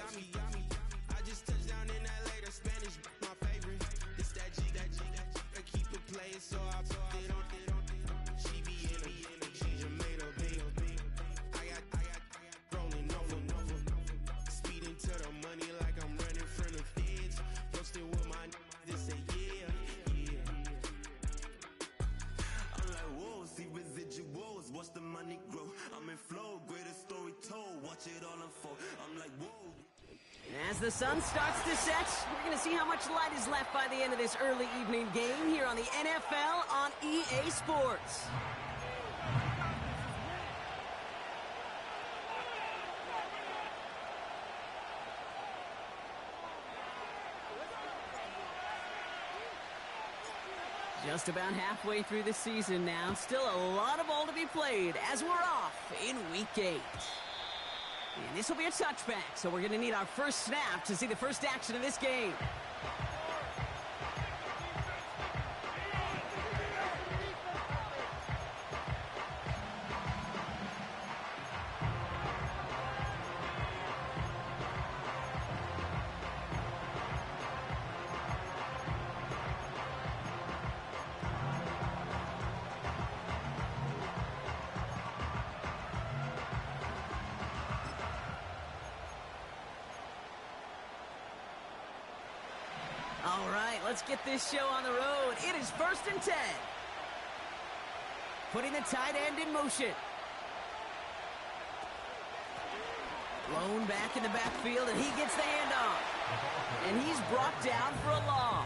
I just touched down in LA, the Spanish, my favorite. This that G, I keep it playing, so I put it on. She be in the she's a made up big. I got rolling over. Speeding to the money like I'm running from the feds. Posted with my they say yeah. I'm like, whoa, see residuals, watch the money grow. I'm in flow, greatest story told, watch it all unfold. I'm like, whoa. As the sun starts to set, we're going to see how much light is left by the end of this early evening game here on the NFL on EA Sports. Just about halfway through the season now. Still a lot of ball to be played as we're off in Week 8. And this will be a touchback, so we're going to need our first snap to see the first action of this game. All right, let's get this show on the road. It is 1st and 10. Putting the tight end in motion. Blown back in the backfield, and he gets the handoff. And he's brought down for a loss.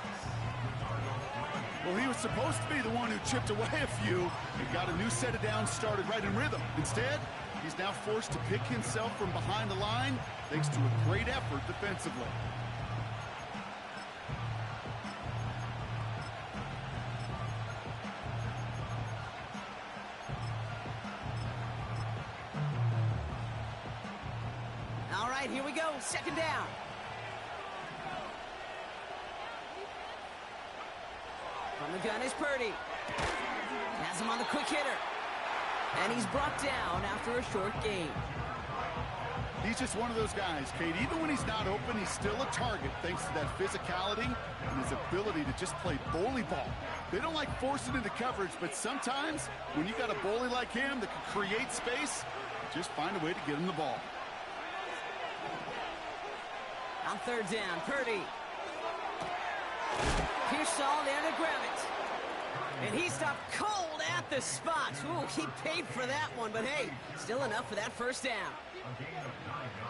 Well, he was supposed to be the one who chipped away a few and got a new set of downs started right in rhythm. Instead, he's now forced to pick himself from behind the line thanks to a great effort defensively. All right, here we go. 2nd down. From the gun is Purdy. Has him on the quick hitter. And he's brought down after a short gain. He's just one of those guys, Kate. Even when he's not open, he's still a target thanks to that physicality and his ability to just play bully ball. They don't like forcing into coverage, but sometimes when you got a bully like him that can create space, just find a way to get him the ball. On 3rd down, Purdy. Pearsall there to grab it. And he stopped cold at the spot. Ooh, he paid for that one, but hey, still enough for that 1st down.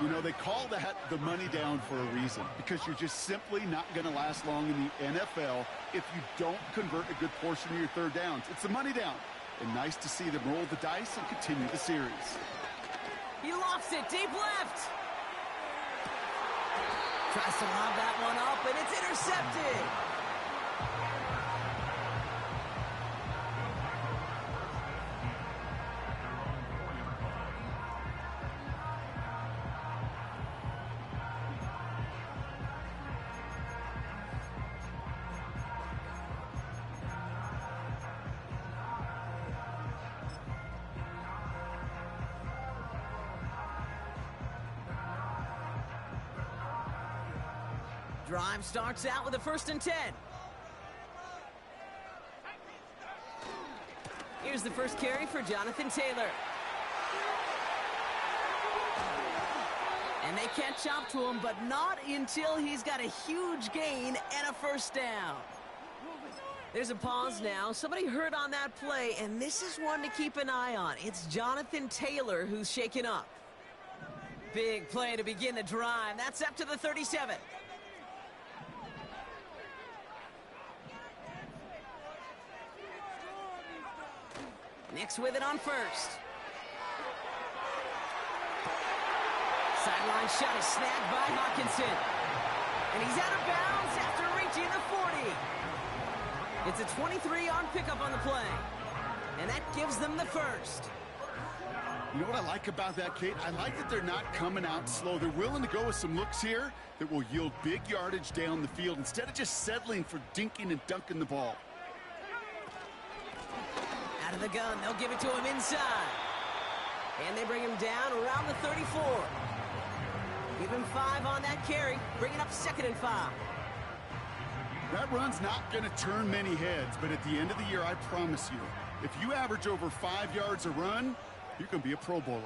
You know, they call that the money down for a reason, because you're just simply not going to last long in the NFL if you don't convert a good portion of your 3rd downs. It's the money down. And nice to see them roll the dice and continue the series. He lofts it deep left. Tries to lob that one up, and it's intercepted. Drive starts out with a 1st and 10. Here's the first carry for Jonathan Taylor. And they can't chop to him, but not until he's got a huge gain and a 1st down. There's a pause now. Somebody hurt on that play, and this is one to keep an eye on. It's Jonathan Taylor who's shaken up. Big play to begin the drive. That's up to the 37. Nix with it on 1st. Sideline shot is snagged by Hawkinson. And he's out of bounds after reaching the 40. It's a 23-yard pickup on the play. And that gives them the 1st. You know what I like about that, Kate? I like that they're not coming out slow. They're willing to go with some looks here that will yield big yardage down the field instead of just settling for dinking and dunking the ball. Out of the gun, they'll give it to him inside. And they bring him down around the 34. Give him 5 on that carry, bringing up 2nd and 5. That run's not going to turn many heads, but at the end of the year, I promise you, if you average over 5 yards a run, you can be a Pro Bowler.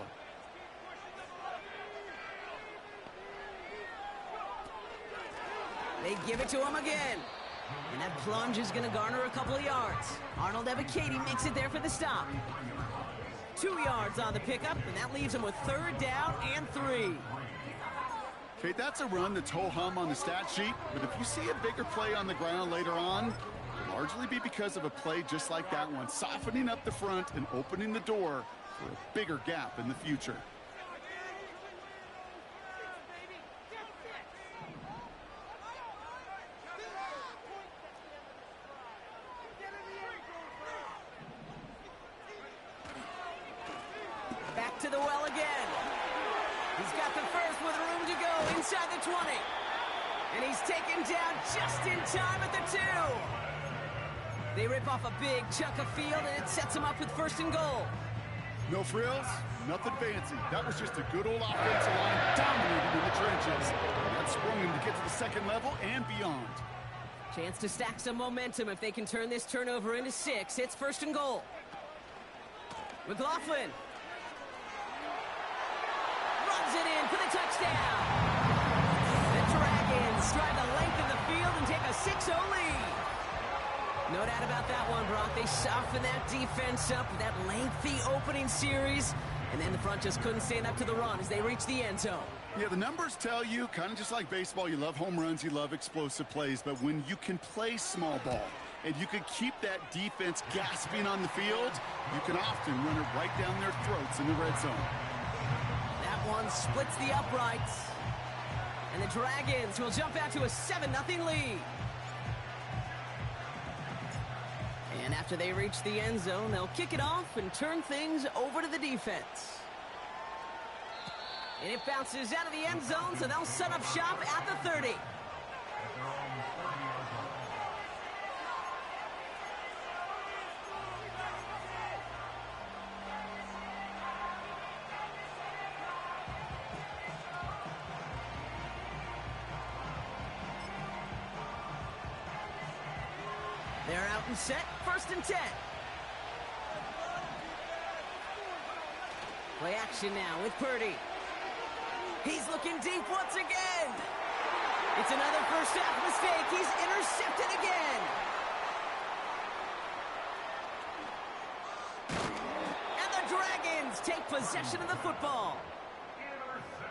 They give it to him again. And that plunge is going to garner a couple of yards. Arnold Ebiketie makes it there for the stop. 2 yards on the pickup, and that leaves him with 3rd down and 3. Okay, that's a run that's ho-hum on the stat sheet, but if you see a bigger play on the ground later on, it'll largely be because of a play just like that one, softening up the front and opening the door for a bigger gap in the future. Back to the well again. He's got the first with room to go inside the 20. And he's taken down just in time at the 2. They rip off a big chunk of field, and it sets him up with 1st and goal. No frills, nothing fancy. That was just a good old offensive line dominating in the trenches. That sprung him to get to the 2nd level and beyond. Chance to stack some momentum if they can turn this turnover into 6. It's 1st and goal. McLaughlin runs it in for the touchdown. The Dragons drive the length of the field and take a 6-0 lead. No doubt about that one, Brock. They softened that defense up with that lengthy opening series, and then the front just couldn't stand up to the run as they reached the end zone. Yeah, the numbers tell you, kind of just like baseball, you love home runs, you love explosive plays, but when you can play small ball and you can keep that defense gasping on the field, you can often run it right down their throats in the red zone. That one splits the uprights, and the Dragons will jump out to a 7-0 lead. And after they reach the end zone, they'll kick it off and turn things over to the defense. And it bounces out of the end zone, so they'll set up shop at the 30. They're out and set, 1st and 10. Play action now with Purdy. He's looking deep once again. It's another first half mistake. He's intercepted again. And the Dragons take possession of the football.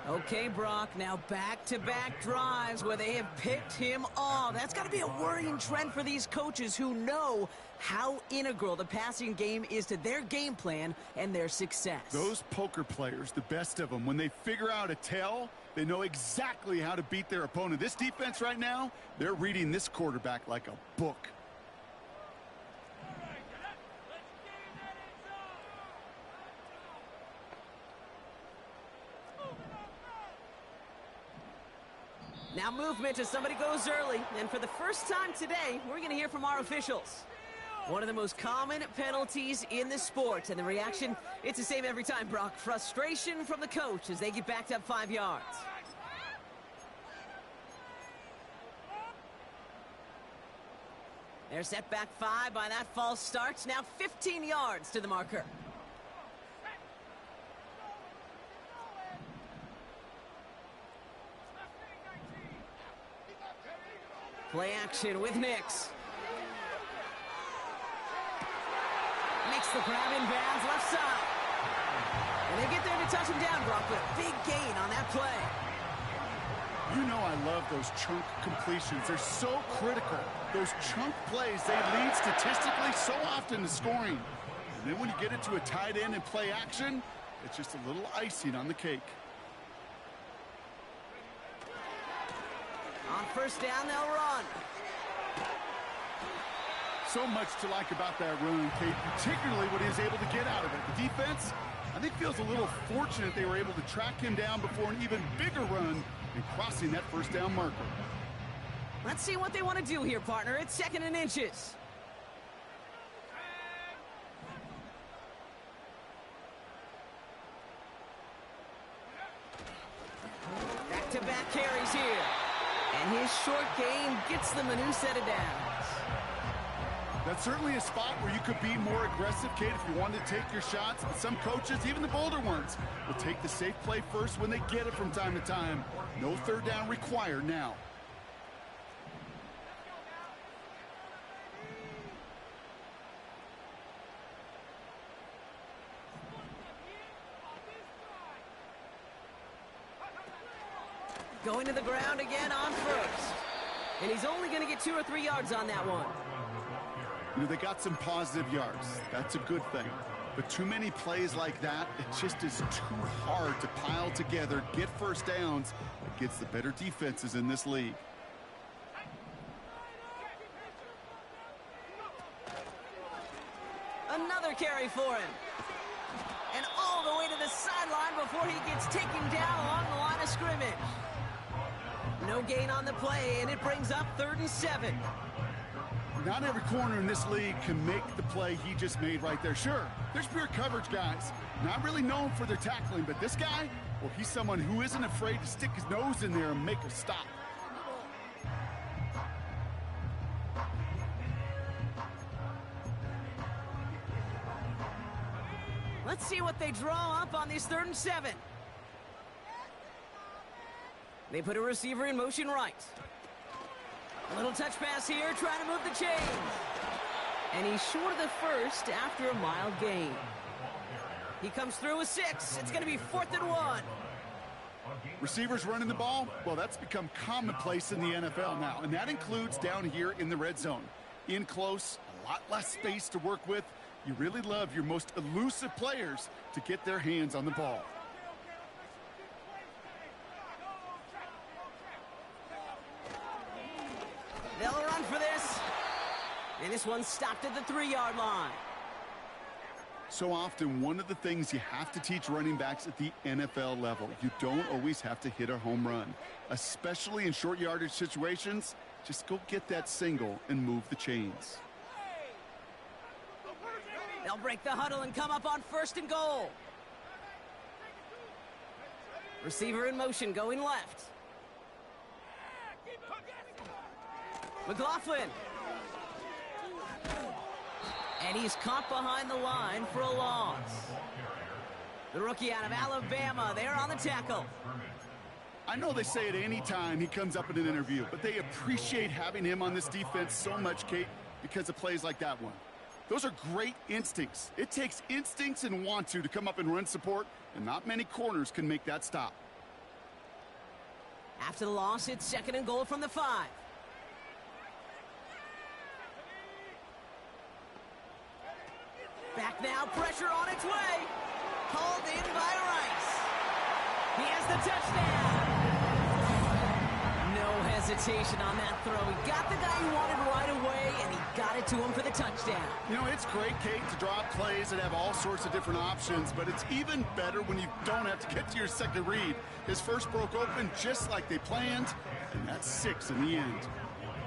Okay, Brock, now back-to-back drives where they have picked him off. That's got to be a worrying trend for these coaches who know how integral the passing game is to their game plan and their success. Those poker players, the best of them, when they figure out a tell, they know exactly how to beat their opponent. This defense right now, they're reading this quarterback like a book. Now movement as somebody goes early. And for the first time today, we're going to hear from our officials. One of the most common penalties in the sport. And the reaction, it's the same every time, Brock. Frustration from the coach as they get backed up 5 yards. They're set back 5 by that false start. Now 15 yards to the marker. Play action with Nix. Makes the grab in bounds left side. And they get there to touch him down, Brock, but a big gain on that play. You know I love those chunk completions. They're so critical. Those chunk plays, they lead statistically so often to scoring. And then when you get it to a tight end and play action, it's just a little icing on the cake. On first down, they'll run. So much to like about that run, Kate, particularly what he was able to get out of it. The defense, I think, feels a little fortunate they were able to track him down before an even bigger run and crossing that first down marker. Let's see what they want to do here, partner. It's 2nd and inches. Back back-to-back carries here. And his short game gets them a new set of downs. That's certainly a spot where you could be more aggressive, Kate, if you wanted to take your shots. But some coaches, even the bolder ones, will take the safe play first when they get it from time to time. No third down required now. Going to the ground again on first. And he's only going to get 2 or 3 yards on that one. You know, they got some positive yards. That's a good thing. But too many plays like that, it just is too hard to pile together, get first downs against the better defenses in this league. Another carry for him. And all the way to the sideline before he gets taken down along the line of scrimmage. No gain on the play, and it brings up 3rd and 7. Not every corner in this league can make the play he just made right there. Sure, there's pure coverage guys, not really known for their tackling, but this guy, well, he's someone who isn't afraid to stick his nose in there and make a stop. Let's see what they draw up on this 3rd and 7. They put a receiver in motion right. A little touch pass here, trying to move the chains. And he's short of the first after a mild gain. He comes through with 6. It's going to be 4th and 1. Receivers running the ball, well, that's become commonplace in the NFL now, and that includes down here in the red zone. In close, a lot less space to work with. You really love your most elusive players to get their hands on the ball. They'll run for this. And this one stopped at the 3-yard line. So often, one of the things you have to teach running backs at the NFL level, you don't always have to hit a home run. Especially in short yardage situations, just go get that single and move the chains. They'll break the huddle and come up on 1st and goal. Receiver in motion, going left. McLaughlin. And he's caught behind the line for a loss. The rookie out of Alabama, there on the tackle. I know they say it any time he comes up in an interview, but they appreciate having him on this defense so much, Kate, because of plays like that one. Those are great instincts. It takes instincts and want to come up and run support, and not many corners can make that stop. After the loss, it's 2nd and goal from the 5. Back now, pressure on its way. Called in by Rice. He has the touchdown. No hesitation on that throw. He got the guy he wanted right away, and he got it to him for the touchdown. You know, it's great, Kate, to draw up plays that have all sorts of different options, but it's even better when you don't have to get to your second read. His first broke open just like they planned, and that's 6 in the end.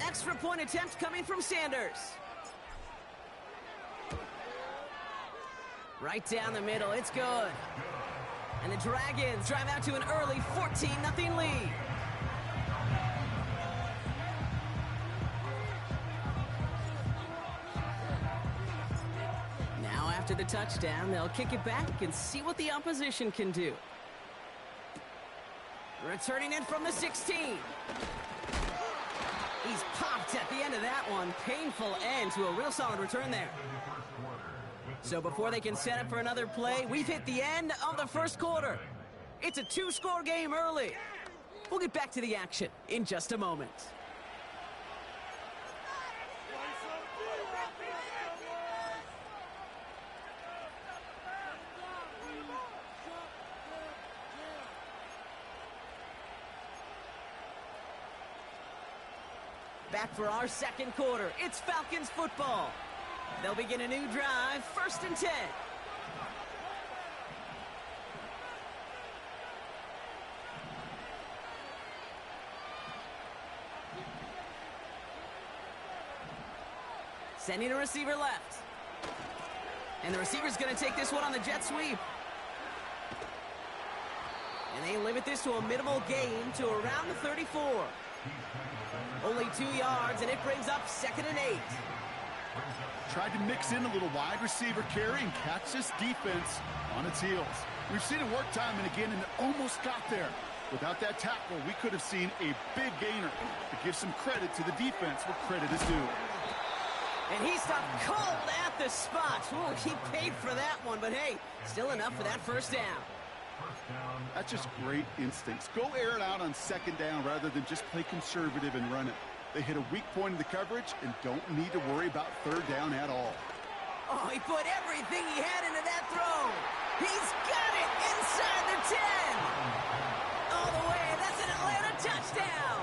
Extra point attempt coming from Sanders. Right down the middle, it's good. And the Dragons drive out to an early 14-0 lead. Now after the touchdown, they'll kick it back and see what the opposition can do. Returning in from the 16. He's popped at the end of that one. Painful end to a real solid return there. So before they can set up for another play, we've hit the end of the first quarter. It's a 2-score game early. We'll get back to the action in just a moment. Back for our second quarter. It's Falcons football. They'll begin a new drive, 1st and 10. Sending a receiver left. And the receiver's going to take this one on the jet sweep. And they limit this to a minimal gain to around the 34. Only 2 yards, and it brings up 2nd and 8. Tried to mix in a little wide receiver carry and catch this defense on its heels. We've seen it work time and again, and it almost got there. Without that tackle, we could have seen a big gainer. To give some credit to the defense where credit is due. And he stopped cold at the spot. Ooh, he paid for that one, but hey, still enough for that 1st down. That's just great instincts. Go air it out on 2nd down rather than just play conservative and run it. They hit a weak point in the coverage and don't need to worry about 3rd down at all. Oh, he put everything he had into that throw. He's got it inside the 10. All the way. That's an Atlanta touchdown.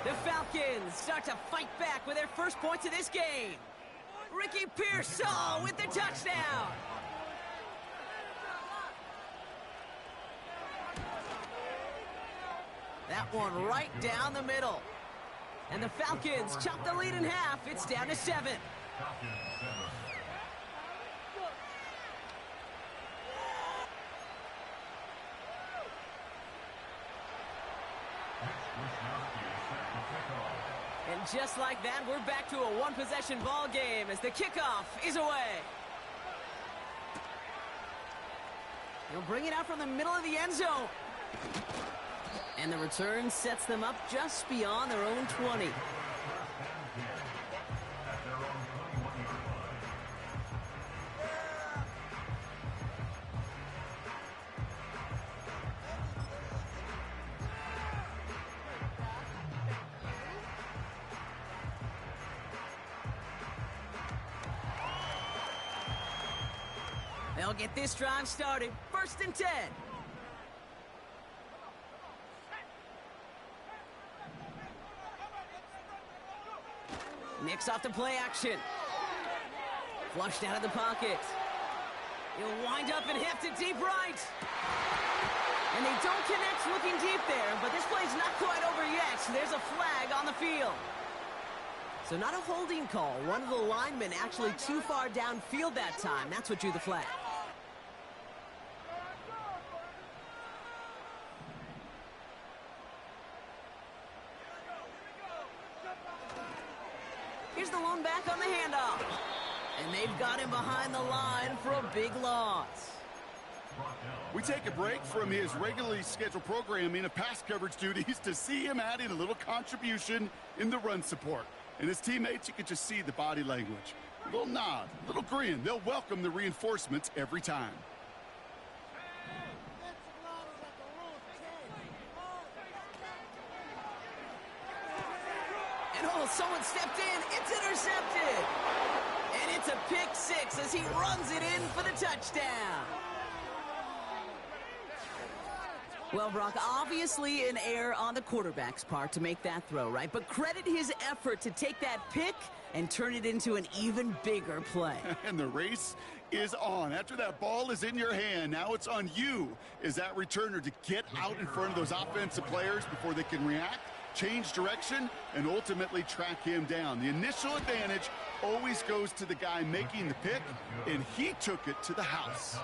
The Falcons start to fight back with their first points of this game. Ricky Pearsall with the touchdown. That one right down the middle. And the Falcons chop the lead in half. It's down to 7. And just like that, we're back to a one-possession ball game as the kickoff is away. He'll bring it out from the middle of the end zone. And the return sets them up just beyond their own 20. They'll get this drive started. 1st and 10. Nicks off the play action. Flushed out of the pocket. He'll wind up and heft it deep right. And they don't connect looking deep there, but this play's not quite over yet. There's a flag on the field. So not a holding call. One of the linemen actually too far downfield that time. That's what drew the flag. Here's the lone back on the handoff. And they've got him behind the line for a big loss. We take a break from his regularly scheduled programming of pass coverage duties to see him add in a little contribution in the run support. And his teammates, you can just see the body language. A little nod, a little grin. They'll welcome the reinforcements every time. And oh, someone stepped in. It's intercepted. And it's a pick 6 as he runs it in for the touchdown. Well, Brock, obviously an error on the quarterback's part to make that throw, right? But credit his effort to take that pick and turn it into an even bigger play. And the race is on. After that ball is in your hand, now it's on you as that returner to get out in front of those offensive players before they can react, change direction, and ultimately track him down. The initial advantage always goes to the guy making the pick, and he took it to the house.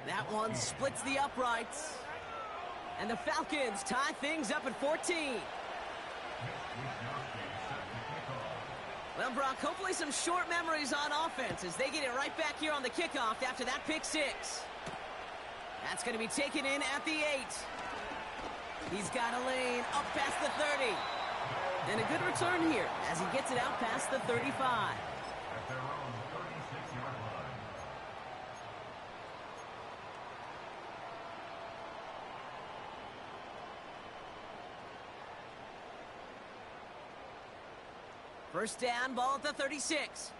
That one splits the uprights. And the Falcons tie things up at 14. Well, Brock, hopefully some short memories on offense as they get it right back here on the kickoff after that pick 6. That's going to be taken in at the 8. He's got a lane up past the 30. And a good return here as he gets it out past the 35. First down, ball at the 36.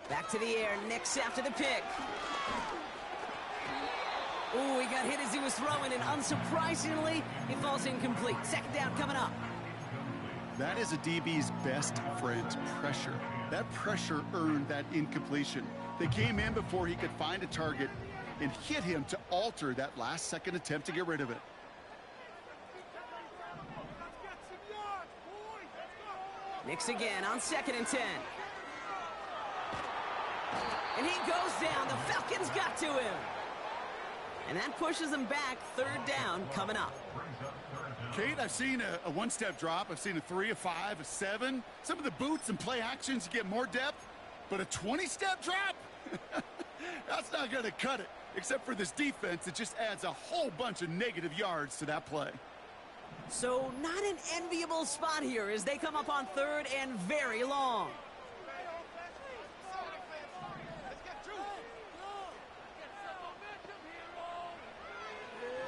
Back to the air, Nicks after the pick. Ooh, he got hit as he was throwing, and unsurprisingly, he falls incomplete. 2nd down coming up. That is a DB's best friend, pressure. That pressure earned that incompletion. They came in before he could find a target and hit him to alter that last-second attempt to get rid of it. Nix again on 2nd and 10. And he goes down. The Falcons got to him. And that pushes them back. 3rd down coming up. Kate, I've seen a one-step drop. I've seen a 3, a 5, a 7. Some of the boots and play actions, you get more depth. But a 20-step drop? That's not going to cut it. Except for this defense, it just adds a whole bunch of negative yards to that play. So not an enviable spot here as they come up on 3rd and very long.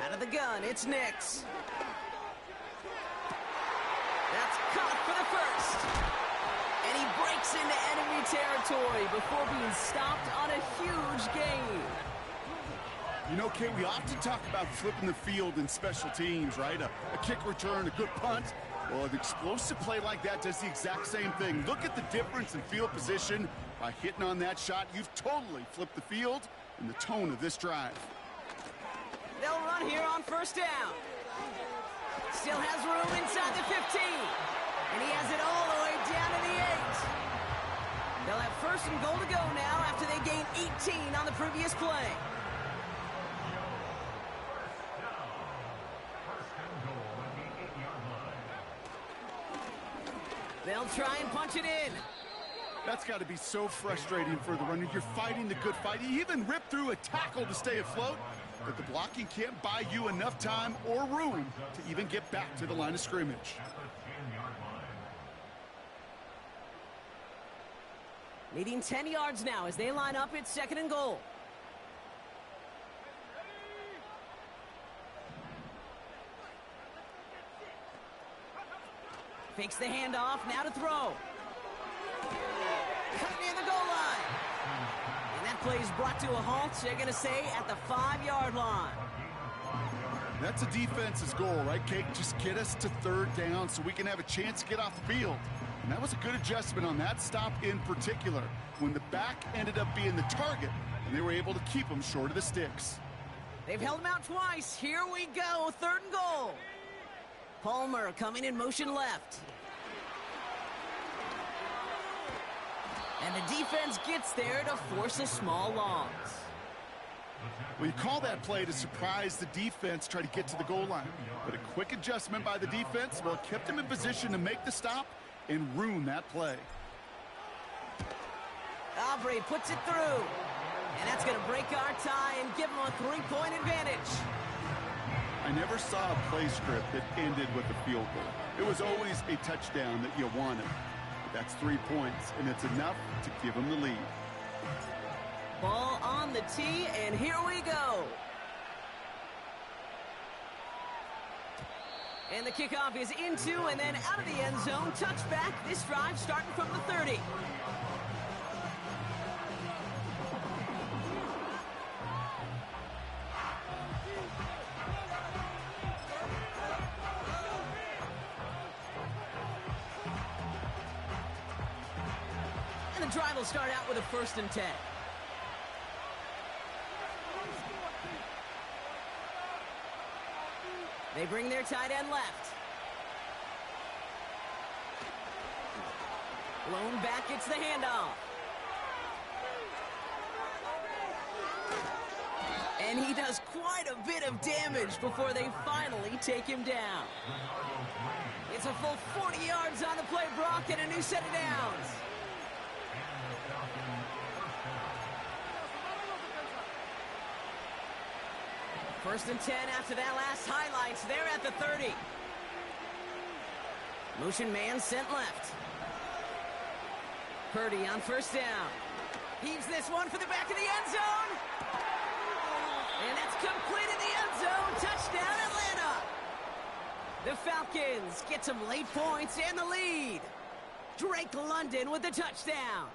Out of the gun, it's Nix. That's caught for the first. And he breaks into enemy territory before being stopped on a huge gain. You know, Kate, we often talk about flipping the field in special teams, right? A kick return, a good punt. Well, an explosive play like that does the exact same thing. Look at the difference in field position. By hitting on that shot, you've totally flipped the field and the tone of this drive. They'll run here on 1st down. Still has room inside the 15. And he has it all the way down to the 8. They'll have 1st and goal to go now after they gain 18 on the previous play. They'll try and punch it in. That's got to be so frustrating for the runner. You're fighting the good fight. You even ripped through a tackle to stay afloat, but the blocking can't buy you enough time or room to even get back to the line of scrimmage. Leading 10 yards now as they line up at 2nd and goal. Fakes the handoff, now to throw. Cutting near the goal line. And that play is brought to a halt, they're going to say, at the 5-yard line. That's a defense's goal, right, Kate? Just get us to 3rd down so we can have a chance to get off the field. And that was a good adjustment on that stop in particular, when the back ended up being the target, and they were able to keep him short of the sticks. They've held him out twice. Here we go, 3rd and goal. Palmer coming in motion left. And the defense gets there to force a small loss. Well, you call that play to surprise the defense, try to get to the goal line. But a quick adjustment by the defense, well, it kept him in position to make the stop and ruin that play. Aubrey puts it through. And that's going to break our tie and give him a 3-point advantage. I never saw a play script that ended with a field goal. It was always a touchdown that you wanted. But that's 3 points, and it's enough to give them the lead. Ball on the tee, and here we go. And the kickoff is into and then out of the end zone. Touchback. This drive starting from the 30. And the drive will start out with a 1st and 10. They bring their tight end left. Blown back, it's the handoff. And he does quite a bit of damage before they finally take him down. It's a full 40 yards on the play, Brock, and a new set of downs. First and 10 after that last highlights. They're at the 30. Motion man sent left. Purdy on 1st down. Heaves this one for the back of the end zone. And that's complete in the end zone. Touchdown, Atlanta. The Falcons get some late points and the lead. Drake London with the touchdown.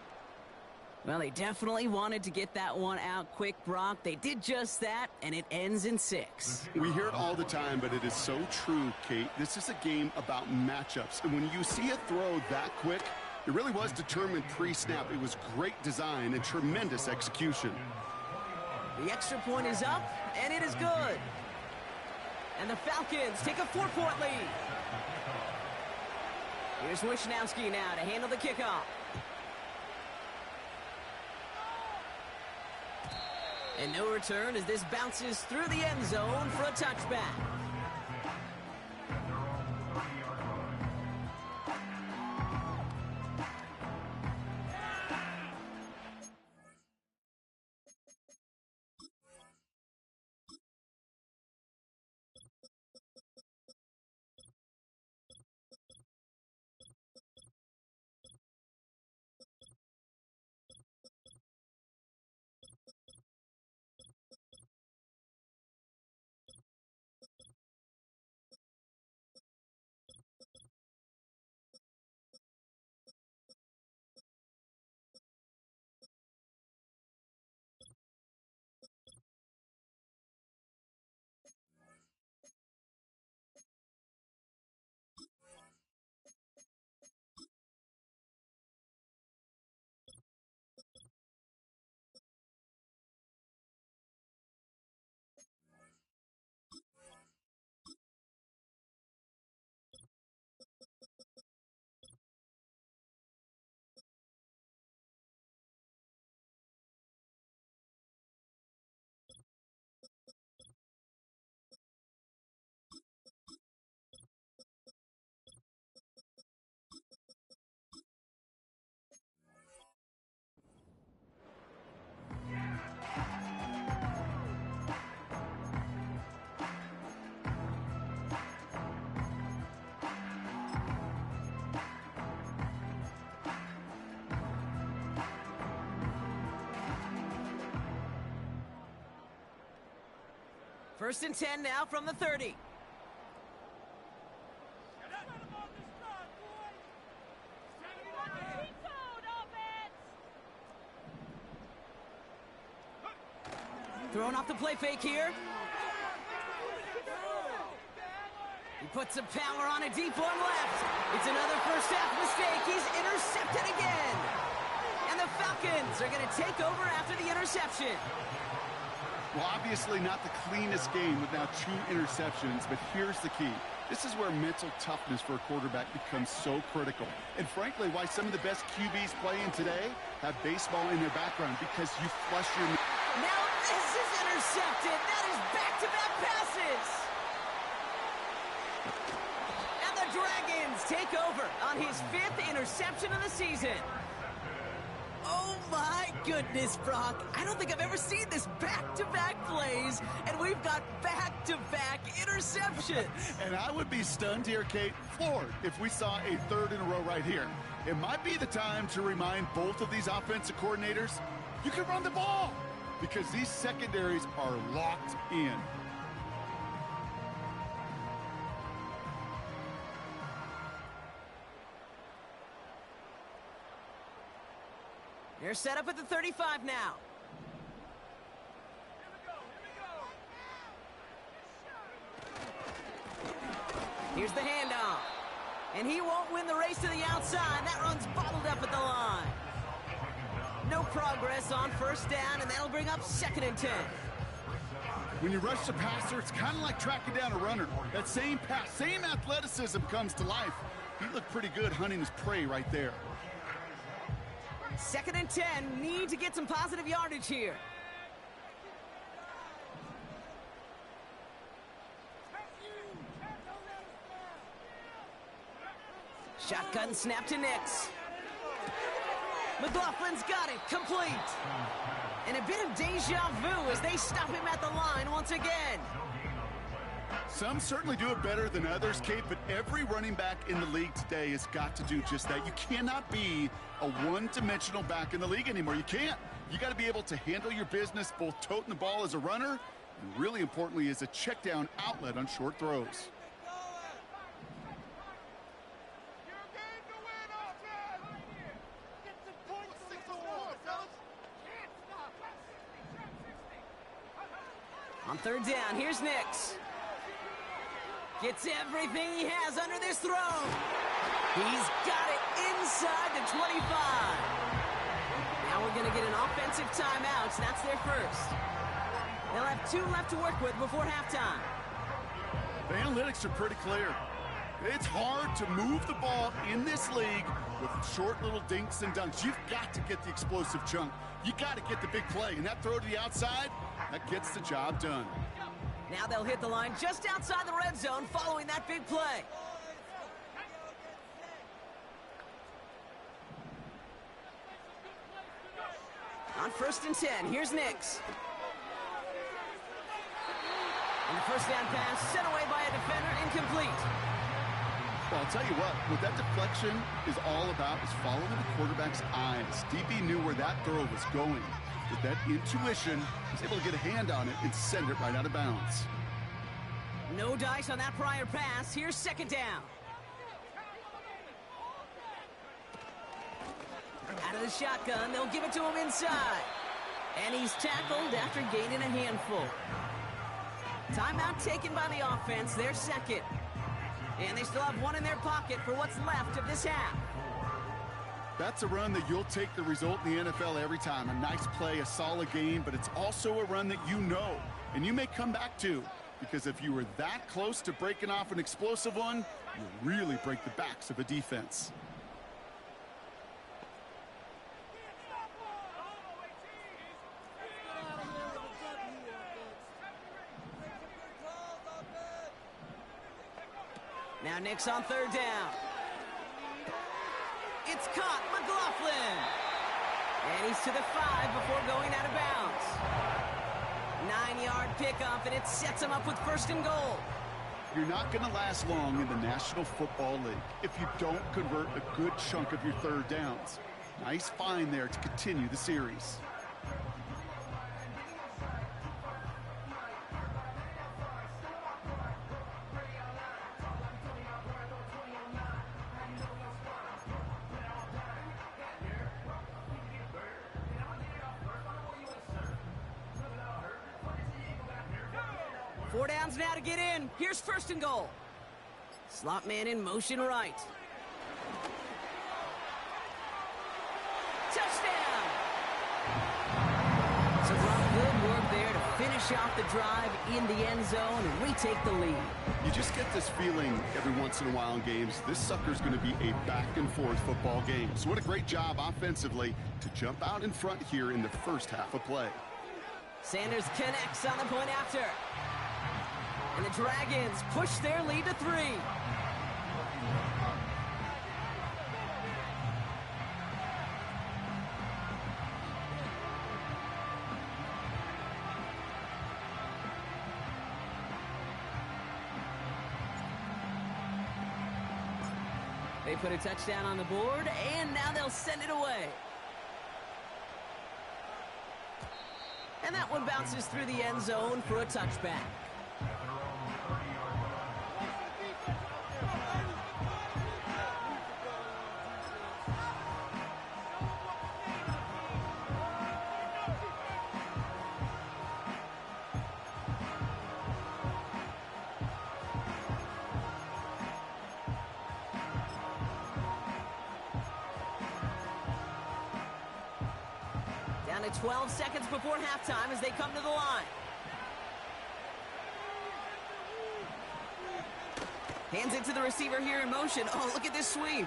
Well, they definitely wanted to get that one out quick, Brock. They did just that, and it ends in 6. We hear it all the time, but it is so true, Kate. This is a game about matchups. And when you see a throw that quick, it really was determined pre-snap. It was great design and tremendous execution. The extra point is up, and it is good. And the Falcons take a 4-point lead. Here's Wisnowski now to handle the kickoff. And no return as this bounces through the end zone for a touchback. First and 10 now from the 30. Throwing off the play fake here. He puts some power on a deep one left. It's another first half mistake. He's intercepted again. And the Falcons are going to take over after the interception. Well, obviously not the cleanest game with now 2 interceptions, but here's the key. This is where mental toughness for a quarterback becomes so critical. And frankly, why some of the best QBs playing today have baseball in their background, because you flush your... Now this is intercepted. That is back-to-back passes. And the Dragons take over on his 5th interception of the season. Oh my goodness, Brock. I don't think I've ever seen this back-to-back plays, and we've got back-to-back interceptions. And I would be stunned here, Kate, floored, if we saw a 3rd in a row right here. It might be the time to remind both of these offensive coordinators, you can run the ball, because these secondaries are locked in. They're set up at the 35 now. Here's the handoff. And he won't win the race to the outside. That run's bottled up at the line. No progress on first down, and that'll bring up 2nd and 10. When you rush the passer, it's kind of like tracking down a runner. That same pass, same athleticism comes to life. He looked pretty good hunting his prey right there. 2nd and 10, need to get some positive yardage here. Shotgun snap to Nix. McLaughlin's got it, complete. And a bit of deja vu as they stop him at the line once again. Some certainly do it better than others, Kate, but every running back in the league today has got to do just that. You cannot be a one-dimensional back in the league anymore. You can't. You got to be able to handle your business, both toting the ball as a runner, and really importantly, as a check-down outlet on short throws. On 3rd down, here's Nix. Gets everything he has under this throw. He's got it inside the 25. Now we're going to get an offensive timeout. That's their first. They'll have 2 left to work with before halftime. The analytics are pretty clear. It's hard to move the ball in this league with short little dinks and dunks. You've got to get the explosive chunk. You got to get the big play, and that throw to the outside, that gets the job done. Now they'll hit the line just outside the red zone following that big play. On 1st and 10, here's Nix. And the first down pass sent away by a defender, incomplete. Well, I'll tell you what that deflection is all about is following the quarterback's eyes. DB knew where that throw was going. With that intuition, he was able to get a hand on it and send it right out of bounds. No dice on that prior pass. Here's 2nd down. Out of the shotgun, they'll give it to him inside. And he's tackled after gaining a handful. Timeout taken by the offense, their 2nd. And they still have one in their pocket for what's left of this half. That's a run that you'll take the result in the NFL every time. A nice play, a solid game, but it's also a run that you know, and you may come back to. Because if you were that close to breaking off an explosive one, you really break the backs of a defense. Now Nix on 3rd down. It's caught, McLaughlin. And he's to the 5 before going out of bounds. 9-yard pickup, and it sets him up with 1st and goal. You're not going to last long in the National Football League if you don't convert a good chunk of your 3rd downs. Nice find there to continue the series. Four downs now to get in. Here's 1st and goal. Slot man in motion right. Touchdown! So Rob, good work there to finish off the drive in the end zone and retake the lead. You just get this feeling every once in a while in games, this sucker's going to be a back-and-forth football game. So what a great job offensively to jump out in front here in the first half of play. Sanders connects on the point after. And the Dragons push their lead to 3. They put a touchdown on the board, and now they'll send it away. And that one bounces through the end zone for a touchback. Down to 12 seconds before halftime as they come to the line. Hands it to the receiver here in motion. Oh, look at this sweep.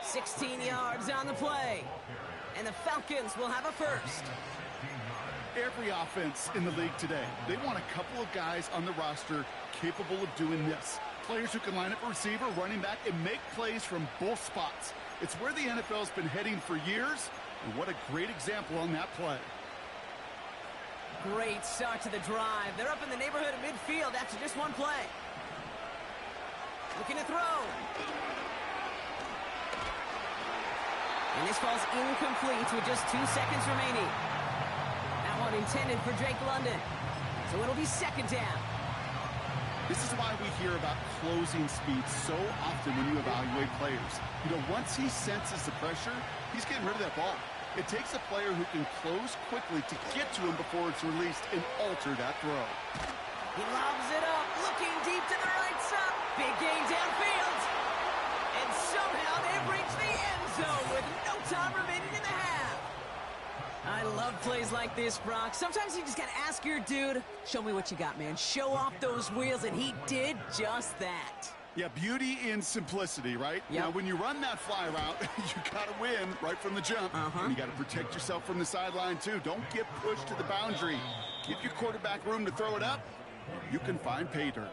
16 yards on the play. And the Falcons will have a first. Every offense in the league today, they want a couple of guys on the roster capable of doing this. Players who can line up a receiver, running back, and make plays from both spots. It's where the NFL's been heading for years, and what a great example on that play. Great start to the drive. They're up in the neighborhood of midfield after just one play. Looking to throw. And this falls incomplete with just 2 seconds remaining. That one intended for Drake London. So it'll be 2nd down. This is why we hear about closing speed so often when you evaluate players. You know, once he senses the pressure, he's getting rid of that ball. It takes a player who can close quickly to get to him before it's released and alter that throw. He lobs it up, looking deep to the right side. Big gain downfield. And somehow they've reached the end zone with no time remaining in the half. I love plays like this, Brock. Sometimes you just got to ask your dude, show me what you got, man. Show off those wheels, and he did just that. Yeah, beauty in simplicity, right? Yep. Now, when you run that fly route, you got to win right from the jump. And you got to protect yourself from the sideline, too. Don't get pushed to the boundary. Give your quarterback room to throw it up. You can find pay dirt.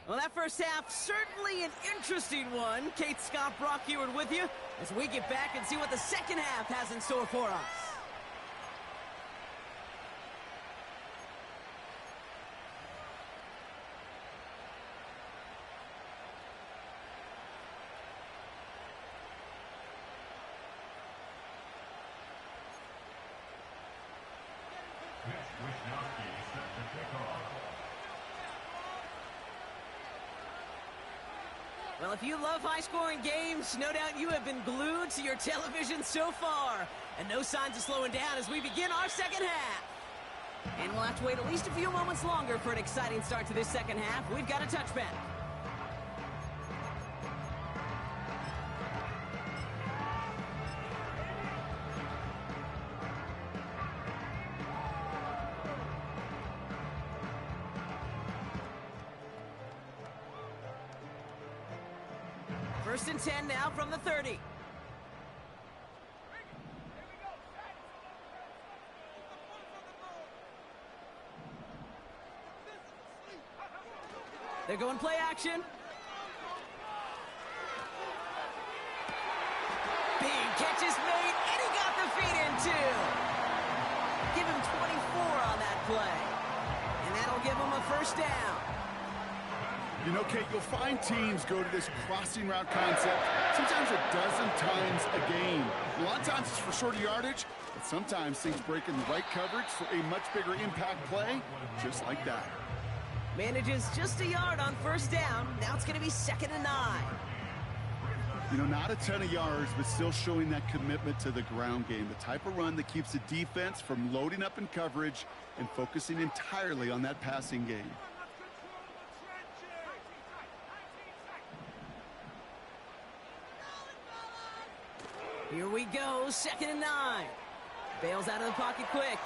Well, that first half, certainly an interesting one. Kate, Scott, Brock Ewart with you as we get back and see what the second half has in store for us. Well, if you love high-scoring games, no doubt you have been glued to your television so far. And no signs of slowing down as we begin our second half. And we'll have to wait at least a few moments longer for an exciting start to this second half. We've got a touchback. First and 10 now from the 30. They're going play action. Big catch is made, and he got the feet in too. Give him 24 on that play. And that'll give him a first down. You know, Kate, you'll find teams go to this crossing route concept sometimes a dozen times a game. A lot of times it's for shorter yardage, but sometimes things break in the right coverage for a much bigger impact play, just like that. Manages just a yard on first down. Now it's going to be 2nd and 9. You know, not a ton of yards, but still showing that commitment to the ground game. The type of run that keeps the defense from loading up in coverage and focusing entirely on that passing game. Here we go, 2nd and 9. Bails out of the pocket quick.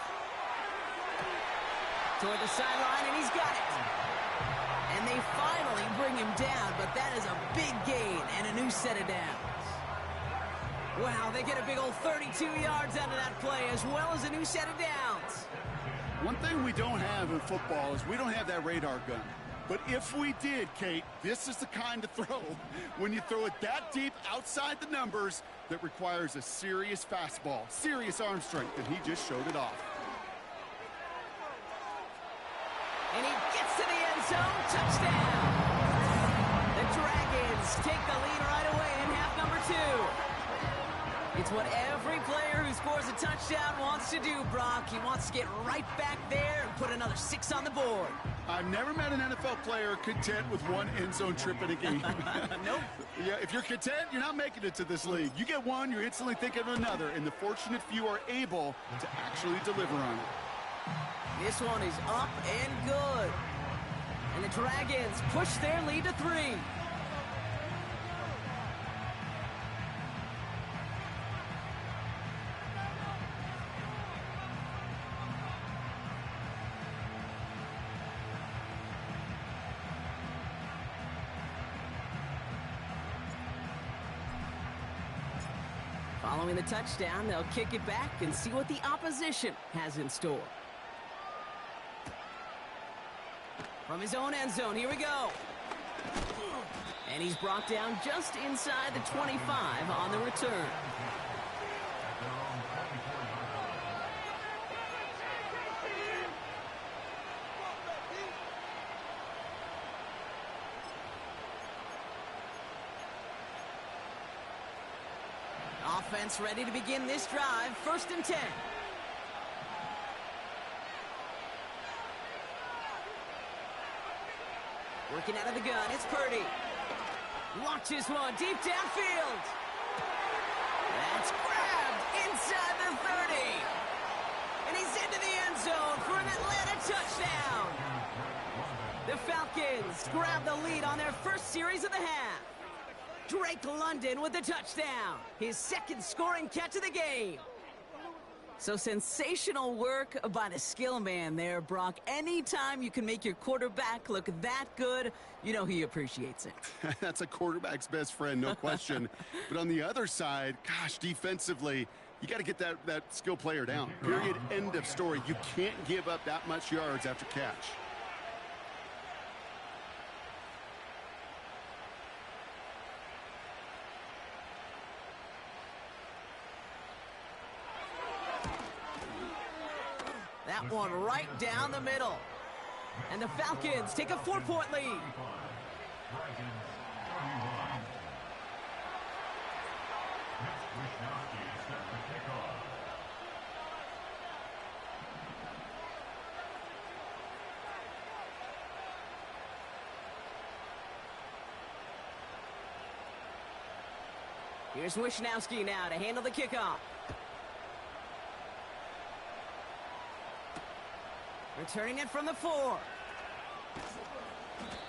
Toward the sideline, and he's got it. And they finally bring him down, but that is a big gain and a new set of downs. Wow, they get a big old 32 yards out of that play, as well as a new set of downs. One thing we don't have in football is we don't have that radar gun. But if we did, Kate, this is the kind of throw, when you throw it that deep outside the numbers, that requires a serious fastball, serious arm strength, and he just showed it off. And he gets to the end zone, touchdown! The Dragons take the lead right away in half number 2. It's what every player who scores a touchdown wants to do, Brock. He wants to get right back there and put another 6 on the board. I've never met an NFL player content with one end zone trip in a game. Nope. Yeah, if you're content, you're not making it to this league. You get one, you're instantly thinking of another, and the fortunate few are able to actually deliver on it. This one is up and good. And the Dragons push their lead to 3. Following the touchdown, they'll kick it back and see what the opposition has in store. From his own end zone, here we go. And he's brought down just inside the 25 on the return. Offense ready to begin this drive. 1st and 10. Working out of the gun, it's Purdy. Launches one deep downfield. That's grabbed inside the 30. And he's into the end zone for an Atlanta touchdown. The Falcons grab the lead on their first series of the half. Drake London with the touchdown. His 2nd scoring catch of the game. So sensational work by the skill man there, Brock. Anytime you can make your quarterback look that good, you know he appreciates it. That's a quarterback's best friend, no question. But on the other side, gosh, defensively, you got to get that skill player down. Period, end of story. You can't give up that much yards after catch. That one right down the middle. And the Falcons take a 4-point lead. Here's Wishnowski now to handle the kickoff. Returning it from the 4.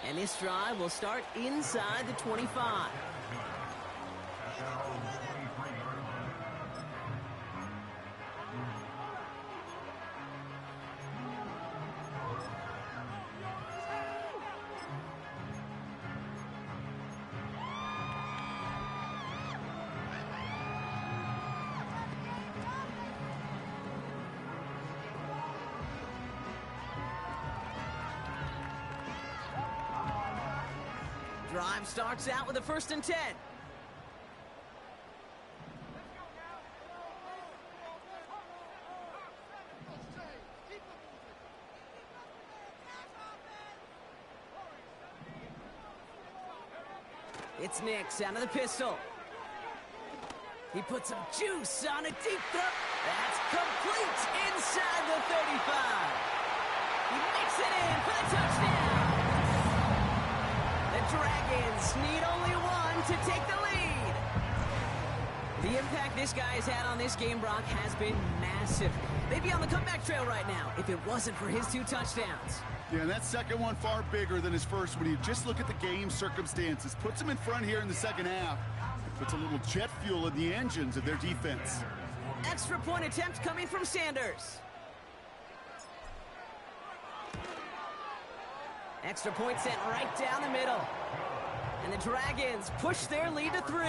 And this drive will start inside the 25. Drive starts out with a 1st and 10. It's Nix out of the pistol. He puts some juice on a deep throw. That's complete inside the 35. He makes it in for the touchdown. The Dragons need only one to take the lead. The impact this guy has had on this game, Brock, has been massive. They'd be on the comeback trail right now if it wasn't for his 2 touchdowns. Yeah, that second one far bigger than his first when you just look at the game circumstances. Puts him in front here in the second half. Puts a little jet fuel in the engines of their defense. Extra point attempt coming from Sanders. Extra point sent right down the middle. And the Dragons push their lead to 3.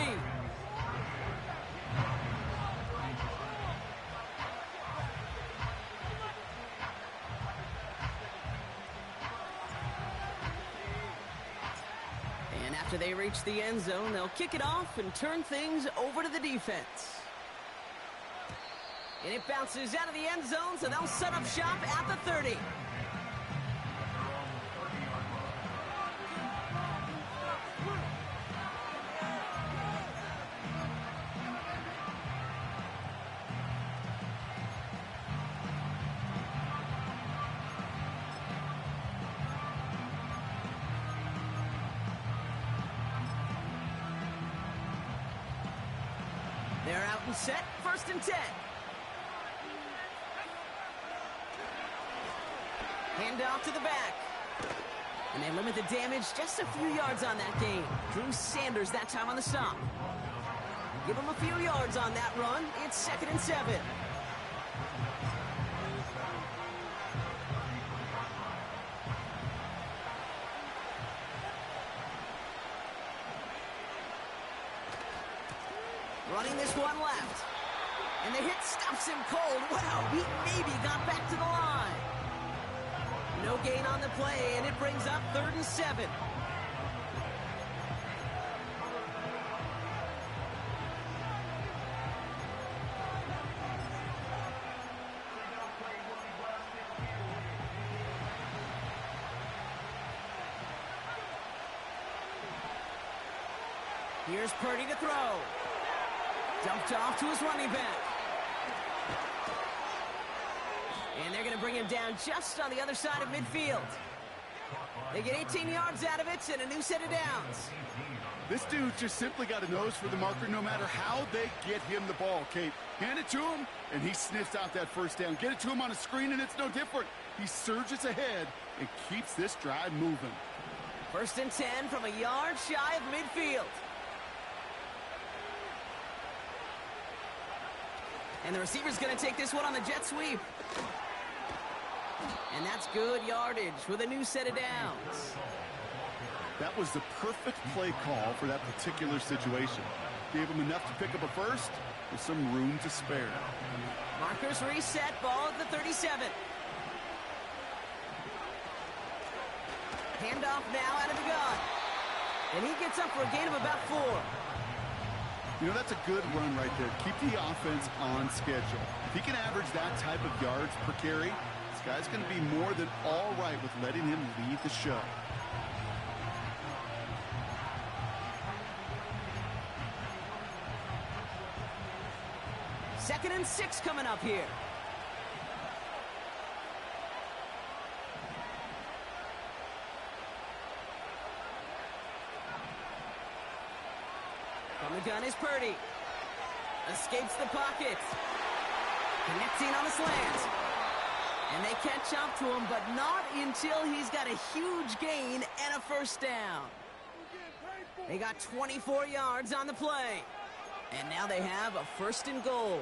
And after they reach the end zone, they'll kick it off and turn things over to the defense. And it bounces out of the end zone, so they'll set up shop at the 30. They're out and set, 1st and 10. Hand off to the back. And they limit the damage just a few yards on that game. Drew Sanders that time on the stop. Give him a few yards on that run. It's 2nd and 7. Running this one left. And the hit stops him cold. Wow, he maybe got back to the line. No gain on the play, and it brings up 3rd and 7. Here's Purdy to throw. Dumped off to his running back. And they're going to bring him down just on the other side of midfield. They get 18 yards out of it and a new set of downs. This dude just simply got a nose for the marker no matter how they get him the ball, Kate. Hand it to him, and he sniffs out that first down. Get it to him on a screen, and it's no different. He surges ahead and keeps this drive moving. 1st and 10 from a yard shy of midfield. And the receiver's going to take this one on the jet sweep. And that's good yardage with a new set of downs. That was the perfect play call for that particular situation. Gave him enough to pick up a first with some room to spare. Markers reset, ball at the 37. Handoff now out of the gun. And he gets up for a gain of about 4. You know, that's a good run right there. Keep the offense on schedule. If he can average that type of yards per carry, this guy's going to be more than all right with letting him lead the show. Second and 6 coming up here. From the gun is Purdy. Escapes the pocket. Connecting on the slant. And they catch up to him, but not until he's got a huge gain and a first down. They got 24 yards on the play. And now they have a 1st and goal.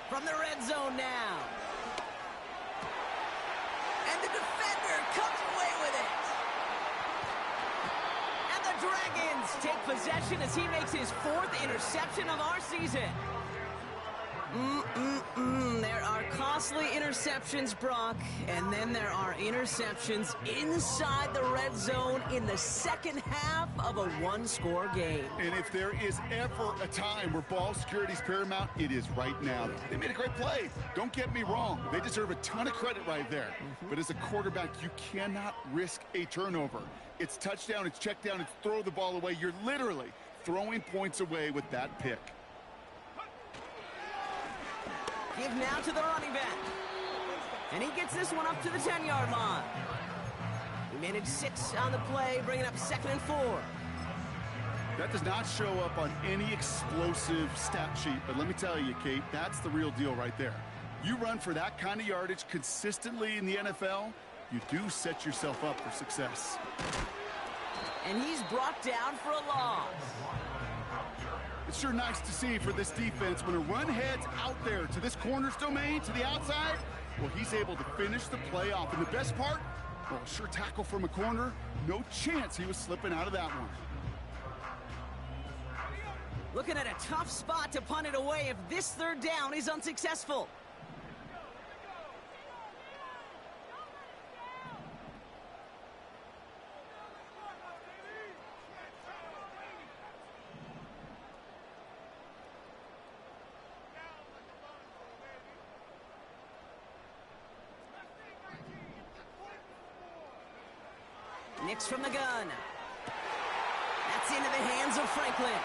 From the red zone now. And the defender comes away with it. And the Dragons take possession as he makes his 4th interception of our season. There are costly interceptions, Brock, and then there are interceptions inside the red zone in the second half of a one-score game. And if there is ever a time where ball security is paramount, it is right now. They made a great play. Don't get me wrong. They deserve a ton of credit right there. But as a quarterback, you cannot risk a turnover. It's touchdown, it's check down, it's throw the ball away. You're literally throwing points away with that pick. Give now to the running back. And he gets this one up to the 10-yard line. He managed 6 on the play, bringing up 2nd and 4. That does not show up on any explosive stat sheet, but let me tell you, Kate, that's the real deal right there. You run for that kind of yardage consistently in the NFL, you do set yourself up for success. And he's brought down for a loss. It's sure nice to see for this defense when a run heads out there to this corner's domain, to the outside, well, he's able to finish the play off. And the best part, well, sure tackle from a corner, no chance he was slipping out of that one. Looking at a tough spot to punt it away if this 3rd down is unsuccessful. Nix from the gun. That's into the hands of Franklin.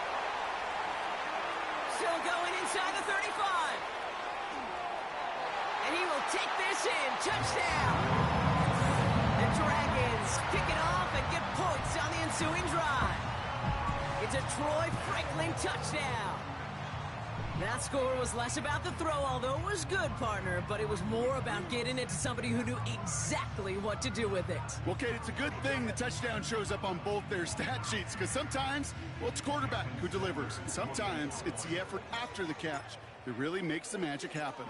Still going inside the 35. And he will take this in. Touchdown. The Dragons pick it off and get points on the ensuing drive. It's a Troy Franklin touchdown. That score was less about the throw, although it was good, partner, but it was more about getting it to somebody who knew exactly what to do with it. Well, Kate, it's a good thing the touchdown shows up on both their stat sheets, because sometimes, well, it's quarterback who delivers. Sometimes it's the effort after the catch that really makes the magic happen.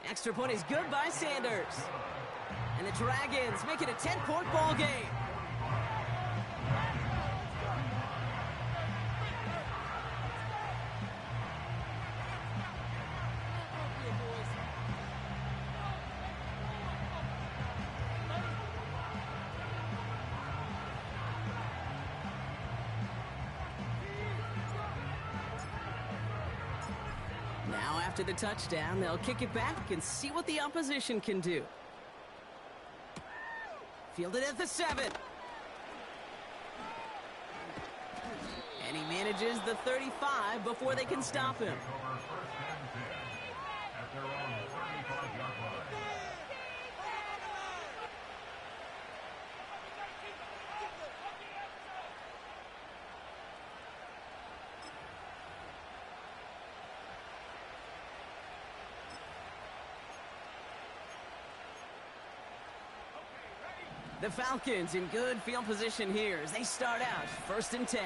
Extra point is good by Sanders. And the Dragons make it a 10-point ball game. Now after the touchdown, they'll kick it back and see what the opposition can do. Fielded at the 7. And he manages the 35 before they can stop him. The Falcons in good field position here as they start out 1st and 10.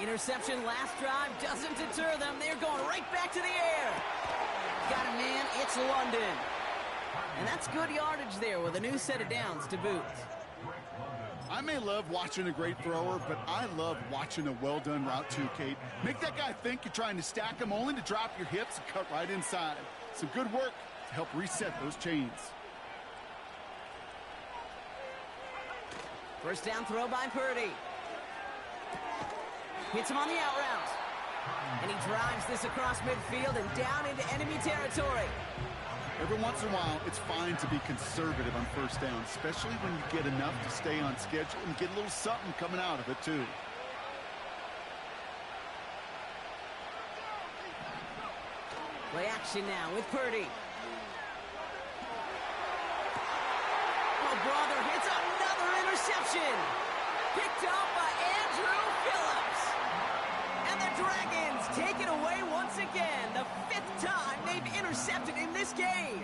Interception last drive doesn't deter them. They're going right back to the air. Got a man, it's London. And that's good yardage there with a new set of downs to boot. I may love watching a great thrower, but I love watching a well-done route too, Kate. Make that guy think you're trying to stack him only to drop your hips and cut right inside. Some good work to help reset those chains. First down throw by Purdy. Hits him on the out route. And he drives this across midfield and down into enemy territory. Every once in a while, it's fine to be conservative on first down, especially when you get enough to stay on schedule and get a little something coming out of it, too. Play action now with Purdy. Oh, brother, hits another interception. Picked up by Andrew Phillips. And the Dragons take it away once again. The 5th time they've intercepted in this game.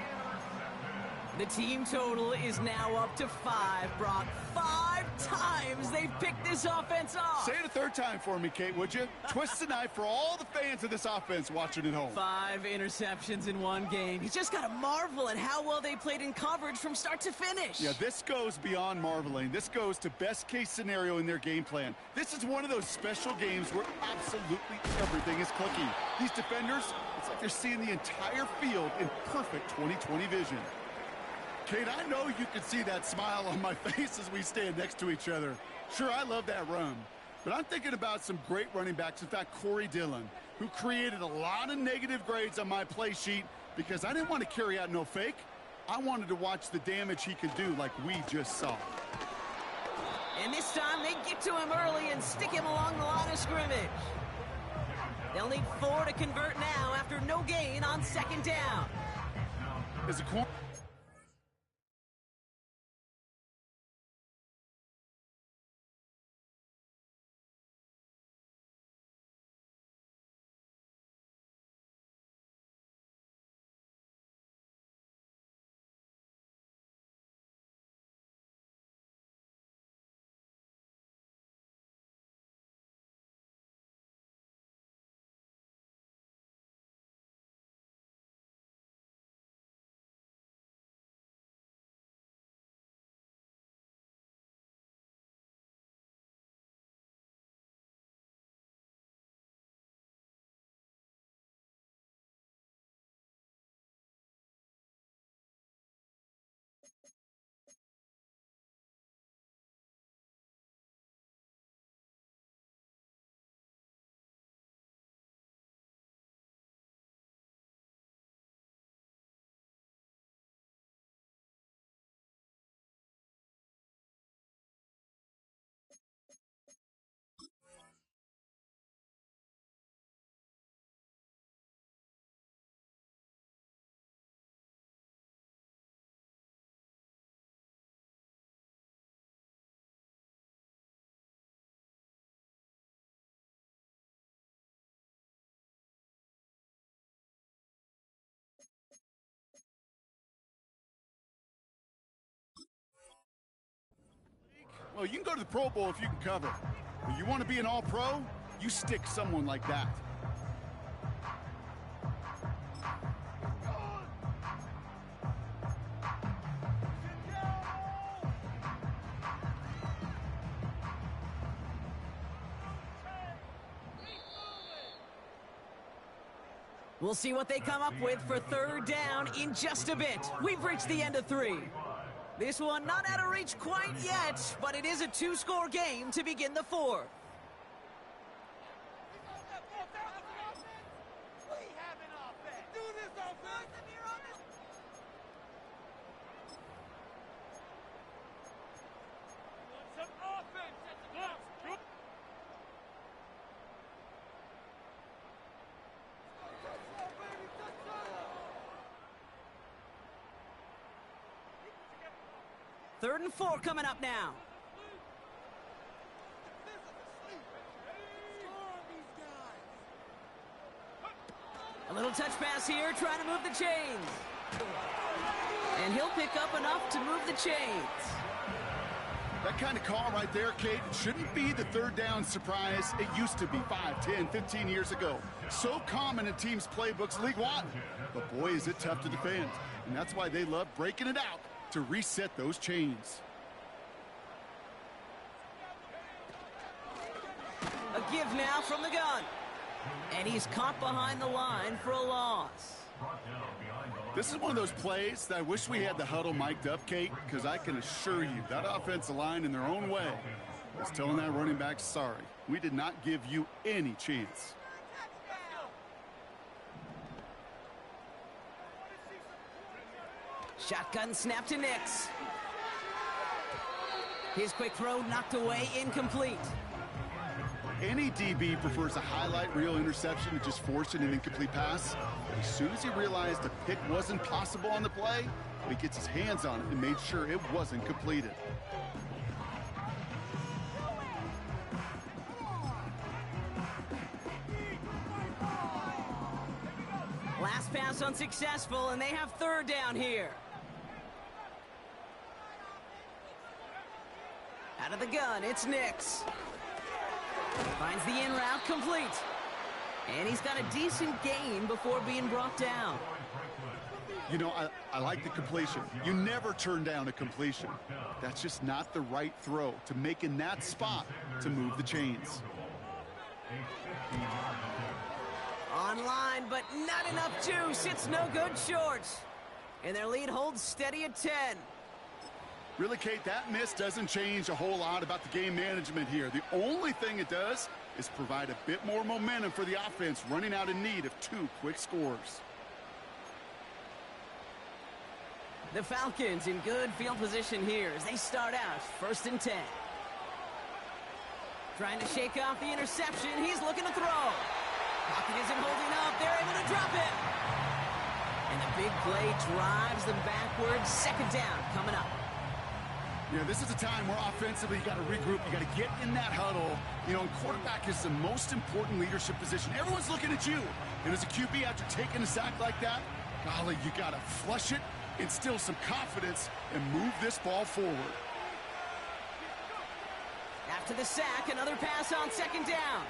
The team total is now up to 5, Brock. 5 times they've picked this offense off. Say it a 3rd time for me, Kate, would you? Twist the knife for all the fans of this offense watching at home. 5 interceptions in one game. You just got to marvel at how well they played in coverage from start to finish. Yeah, this goes beyond marveling. This goes to best-case scenario in their game plan. This is one of those special games where absolutely everything is clicking. These defenders, it's like they're seeing the entire field in perfect 20/20 vision. Kate, I know you can see that smile on my face as we stand next to each other. Sure, I love that run, but I'm thinking about some great running backs. In fact, Corey Dillon, who created a lot of negative grades on my play sheet because I didn't want to carry out no fake. I wanted to watch the damage he could do like we just saw. And this time they get to him early and stick him along the line of scrimmage. They'll need 4 to convert now after no gain on 2nd down. As a corner. Well, you can go to the Pro Bowl if you can cover. If you want to be an all-pro, you stick someone like that. We'll see what they come up with for 3rd down in just a bit. We've reached the end of 3. This one not out of reach quite yet, but it is a 2-score game to begin the 4th. 3rd and 4 coming up now. A little touch pass here, trying to move the chains. And he'll pick up enough to move the chains. That kind of call right there, Kate, shouldn't be the 3rd down surprise. It used to be 5, 10, 15 years ago. So common in teams' playbooks league-wide. But boy, is it tough to defend. And that's why they love breaking it out to reset those chains. A give now from the gun. And he's caught behind the line for a loss. This is one of those plays that I wish we had the huddle mic'd up, Kate, because I can assure you that offensive line in their own way is telling that running back, sorry, we did not give you any chance. Shotgun snap to Nix. His quick throw knocked away, incomplete. Any DB prefers a highlight reel interception to just forcing an incomplete pass. But as soon as he realized a pick wasn't possible on the play, he gets his hands on it and made sure it wasn't completed. Last pass unsuccessful, and they have 3rd down here. Out of the gun, it's Nix. Finds the in route complete. And he's got a decent gain before being brought down. You know, I like the completion. You never turn down a completion. That's just not the right throw to make in that spot to move the chains. Online, but not enough juice. It's no good short. And their lead holds steady at 10. Really, Kate, that miss doesn't change a whole lot about the game management here. The only thing it does is provide a bit more momentum for the offense running out in need of 2 quick scores. The Falcons in good field position here as they start out 1st and 10. Trying to shake off the interception. He's looking to throw. Pocket isn't holding up. They're able to drop it. And the big play drives them backwards. 2nd down coming up. Yeah, this is a time where offensively you got to regroup. You got to get in that huddle. You know, and quarterback is the most important leadership position. Everyone's looking at you. And as a QB, after taking a sack like that, golly, you got to flush it, instill some confidence, and move this ball forward. After the sack, another pass on 2nd down.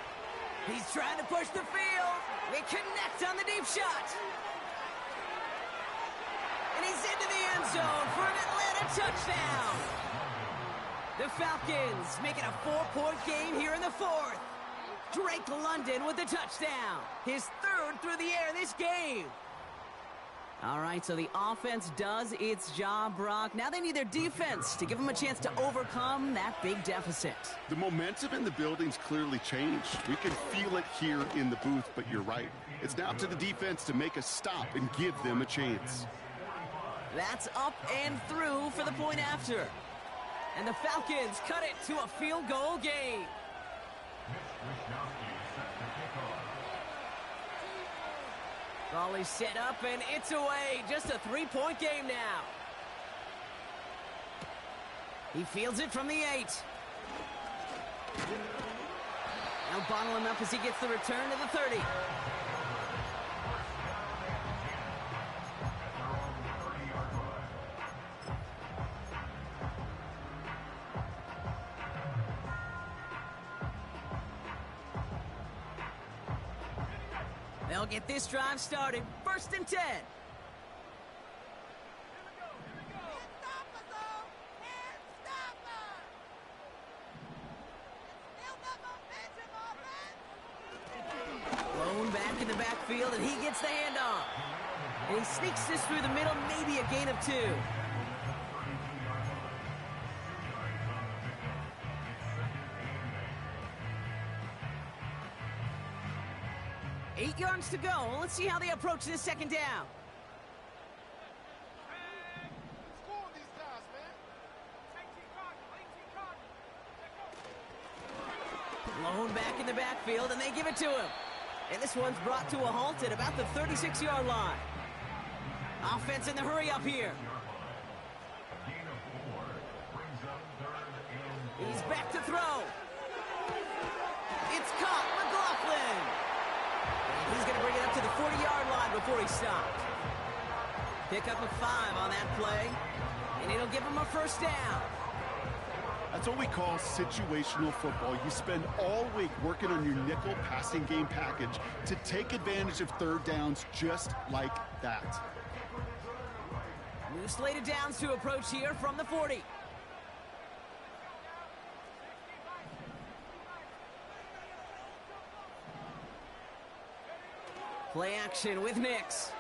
He's trying to push the field. They connect on the deep shot. And he's into the end zone for an Atlanta touchdown. The Falcons making a 4-point game here in the 4th. Drake London with the touchdown. His 3rd through the air this game. All right, so the offense does its job, Brock. Now they need their defense to give them a chance to overcome that big deficit. The momentum in the building's clearly changed. We can feel it here in the booth, but you're right. It's now up to the defense to make a stop and give them a chance. That's up and through for the point after. And the Falcons cut it to a field goal game. Raleigh set up, and it's away. Just a 3-point game now. He fields it from the 8. Now bottle him up as he gets the return to the 30. They'll get this drive started. 1st and 10. Blown back in the backfield, and he gets the handoff. And he sneaks this through the middle, maybe a gain of 2. 8 yards to go. Let's see how they approach this 2nd down. Blown back in the backfield, and they give it to him. And this one's brought to a halt at about the 36-yard line. Offense in the hurry up here. back to throw. It's caught. McLaughlin. And he's going to bring it up to the 40-yard line before he stopped. Pick up a 5 on that play, and it'll give him a first down. That's what we call situational football. You spend all week working on your nickel passing game package to take advantage of third downs just like that. New slated downs to approach here from the 40. Play action with Nix.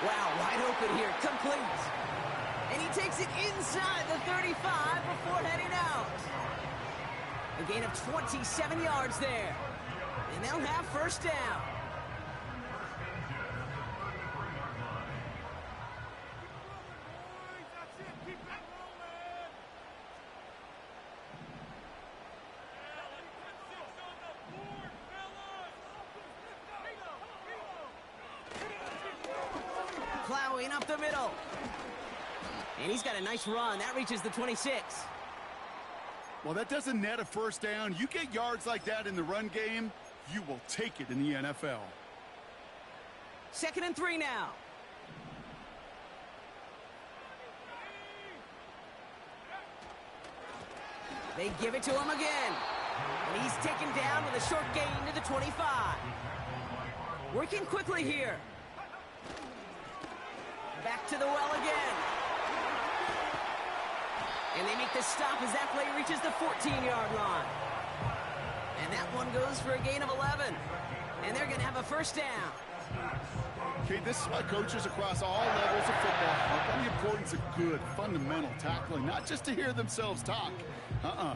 Wow, wide open here, complete. And he takes it inside the 35 before heading out. A gain of 27 yards there. And they'll have first down. Plowing up the middle. And he's got a nice run. That reaches the 26. Well, that doesn't net a first down. You get yards like that in the run game, you will take it in the NFL. 2nd and 3 now. They give it to him again. And he's taken down with a short gain to the 25. Working quickly here. Back to the well again. And they make the stop as that play reaches the 14-yard line. And that one goes for a gain of 11. And they're going to have a first down. Okay, this is why coaches across all levels of football harp on the importance of good, fundamental tackling, not just to hear themselves talk.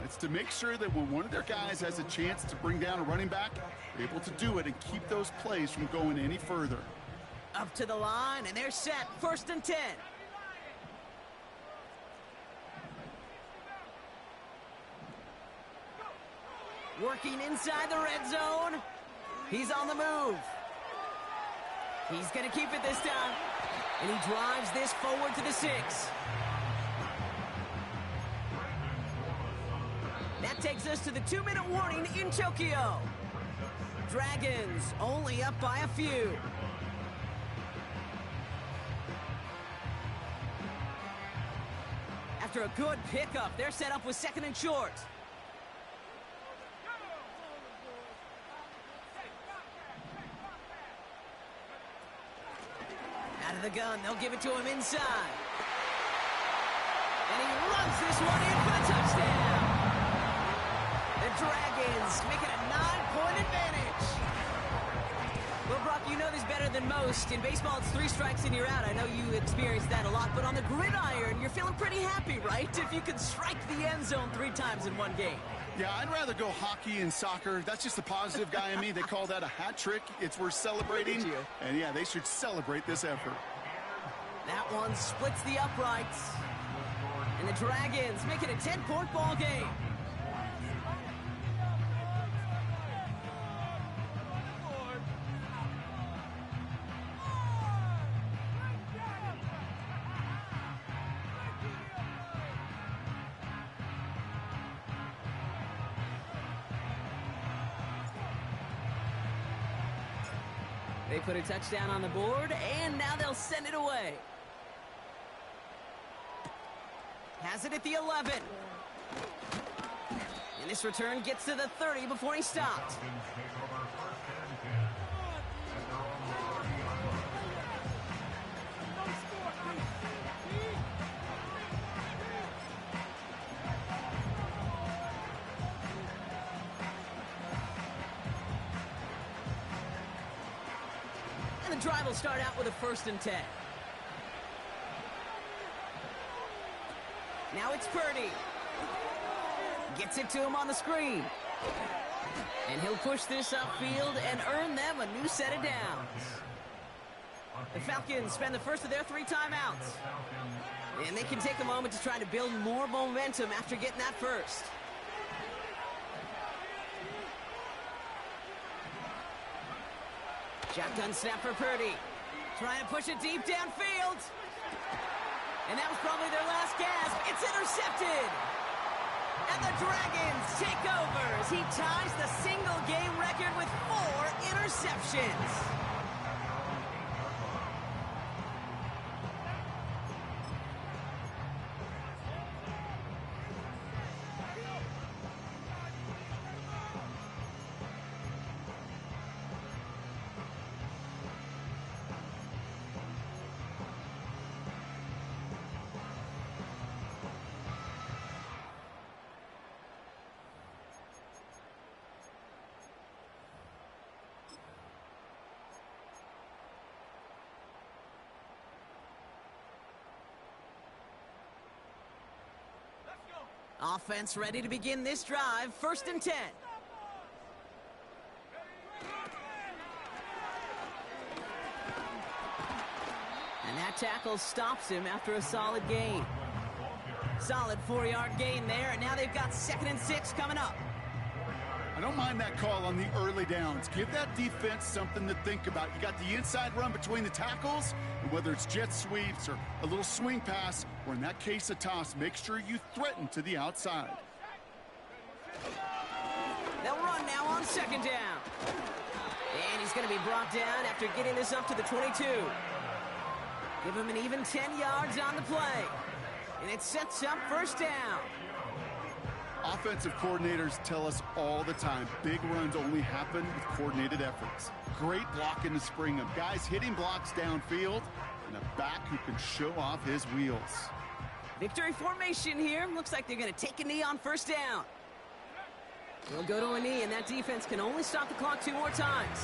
It's to make sure that when one of their guys has a chance to bring down a running back, they're able to do it and keep those plays from going any further. Up to the line, and they're set. 1st and 10. Working inside the red zone. He's on the move. He's going to keep it this time. And he drives this forward to the 6. That takes us to the 2-minute warning in Tokyo. Dragons only up by a few. After a good pickup, they're set up with 2nd and short. Out of the gun, they'll give it to him inside. And he runs this one in for the touchdown. The Dragons make it a 9-point advantage. Well, Brock, you know this better than most. In baseball, it's 3 strikes and you're out. I know you experienced that a lot, but on the gridiron, you're feeling pretty happy, right? If you can strike the end zone 3 times in one game. Yeah, I'd rather go hockey and soccer. That's just the positive guy in me. They call that a hat trick. It's worth celebrating. And yeah, they should celebrate this effort. That one splits the uprights. And the Dragons make it a 10-point ball game. They put a touchdown on the board, and now they'll send it away. Has it at the 11. And this return gets to the 30 before he stopped. And the drive will start out with a 1st and 10. Now it's Purdy. Gets it to him on the screen. And he'll push this upfield and earn them a new set of downs. The Falcons spend the first of their 3 timeouts. And they can take a moment to try to build more momentum after getting that first. Shotgun snap for Purdy. Trying to push it deep downfield. And that was probably their last gasp. It's intercepted. And the Dragons take over as he ties the single-game record with 4 interceptions. Offense ready to begin this drive. 1st and 10. And that tackle stops him after a solid gain. Solid 4-yard gain there, and now they've got 2nd and 6 coming up. I don't mind that call on the early downs. Give that defense something to think about. You got the inside run between the tackles, and whether it's jet sweeps or a little swing pass, or in that case a toss, make sure you threaten to the outside. They'll run now on 2nd down. And he's going to be brought down after getting this up to the 22. Give him an even 10 yards on the play. And it sets up 1st down. Offensive coordinators tell us all the time, big runs only happen with coordinated efforts. Great blocking to spring them. Guys hitting blocks downfield, and a back who can show off his wheels. Victory formation here. Looks like they're going to take a knee on 1st down. They'll go to a knee, and that defense can only stop the clock 2 more times.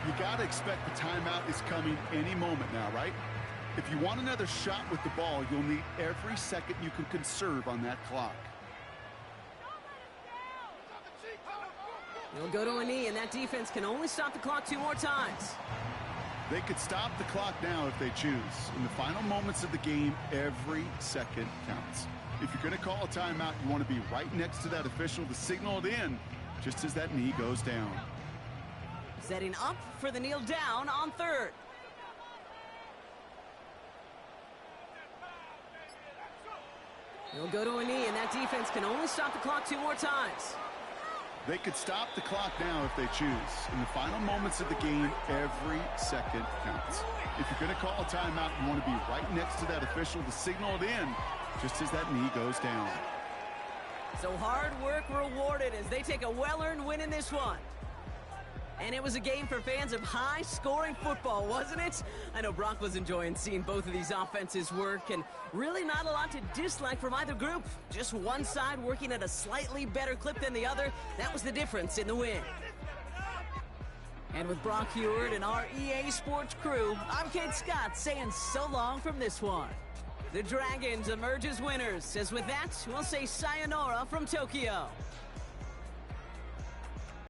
You got to expect the timeout is coming any moment now, right? If you want another shot with the ball, you'll need every second you can conserve on that clock. They'll go to a knee, and that defense can only stop the clock 2 more times. They could stop the clock now if they choose. In the final moments of the game, every second counts. If you're going to call a timeout, you want to be right next to that official to signal it in just as that knee goes down. Setting up for the kneel down on 3rd. They'll go to a knee, and that defense can only stop the clock 2 more times. They could stop the clock now if they choose. In the final moments of the game, every second counts. If you're going to call a timeout, you want to be right next to that official to signal it in just as that knee goes down. So hard work rewarded as they take a well-earned win in this one. And it was a game for fans of high-scoring football, wasn't it? I know Brock was enjoying seeing both of these offenses work, and really not a lot to dislike from either group. Just one side working at a slightly better clip than the other. That was the difference in the win. And with Brock Heward and our EA Sports crew, I'm Kate Scott saying so long from this one. The Dragons emerge as winners, as with that, we'll say sayonara from Tokyo.